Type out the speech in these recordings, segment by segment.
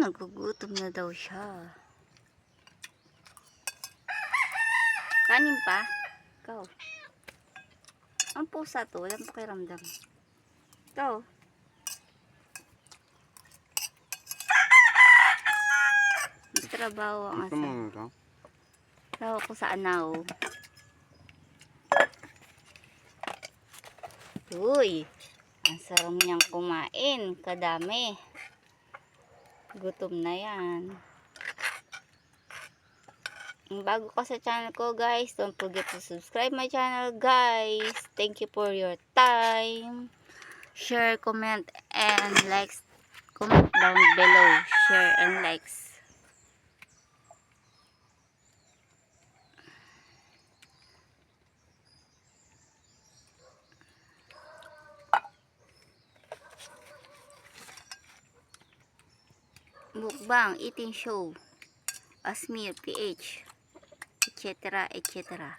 nagugutom na daw siya. Kanin pa? Ikaw. Ang pusa to, walang pakiramdam. Ito. Trabaho ang asa. Trabaho ko sa anaw. Uy, ang sarap niyang kumain. Kadami. Gutom na yan. Bago ka sa channel ko guys, don't forget to subscribe my channel guys. Thank you for your time. Share, comment, and likes. Comment down below. Share and likes. Mukbang, eating show, Asmir, PH, etc. etc.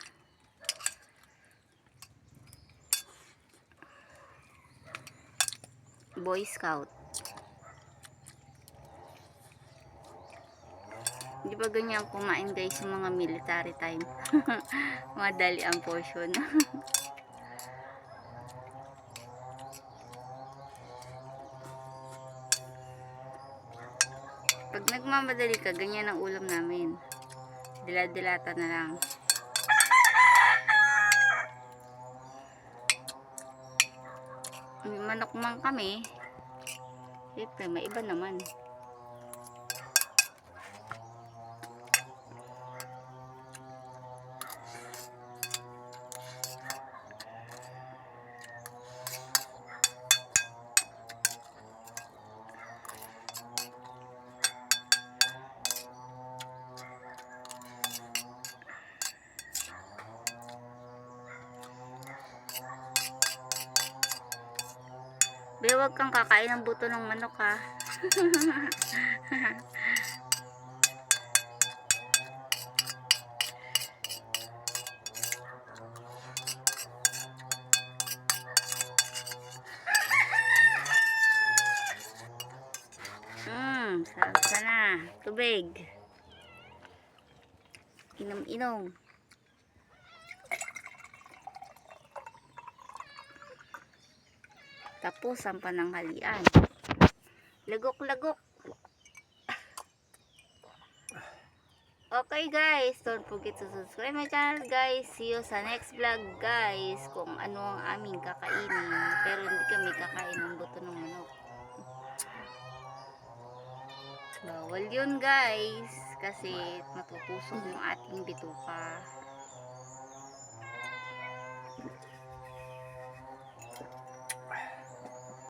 Boy Scout. Di ba ganyan kumain guys sa mga military time? Madali ang portion. Pag nagmamadali ka, ganyan ang ulam namin. Dila-dilata na lang. May manok man kami. Siyempre, may iba naman. Be, wag kang kakain ng buto ng manok ha. Sarap sana. Tubig. Inom-inom. Tapos ang pananghalian. Lagok-lagok. Okay guys, don't forget to subscribe my channel guys. See you sa next vlog guys. Kung ano ang aming kakainin. Pero hindi kami kakain ng buto ng manok. Bawal yun guys. Kasi matutusok yung ating bituka.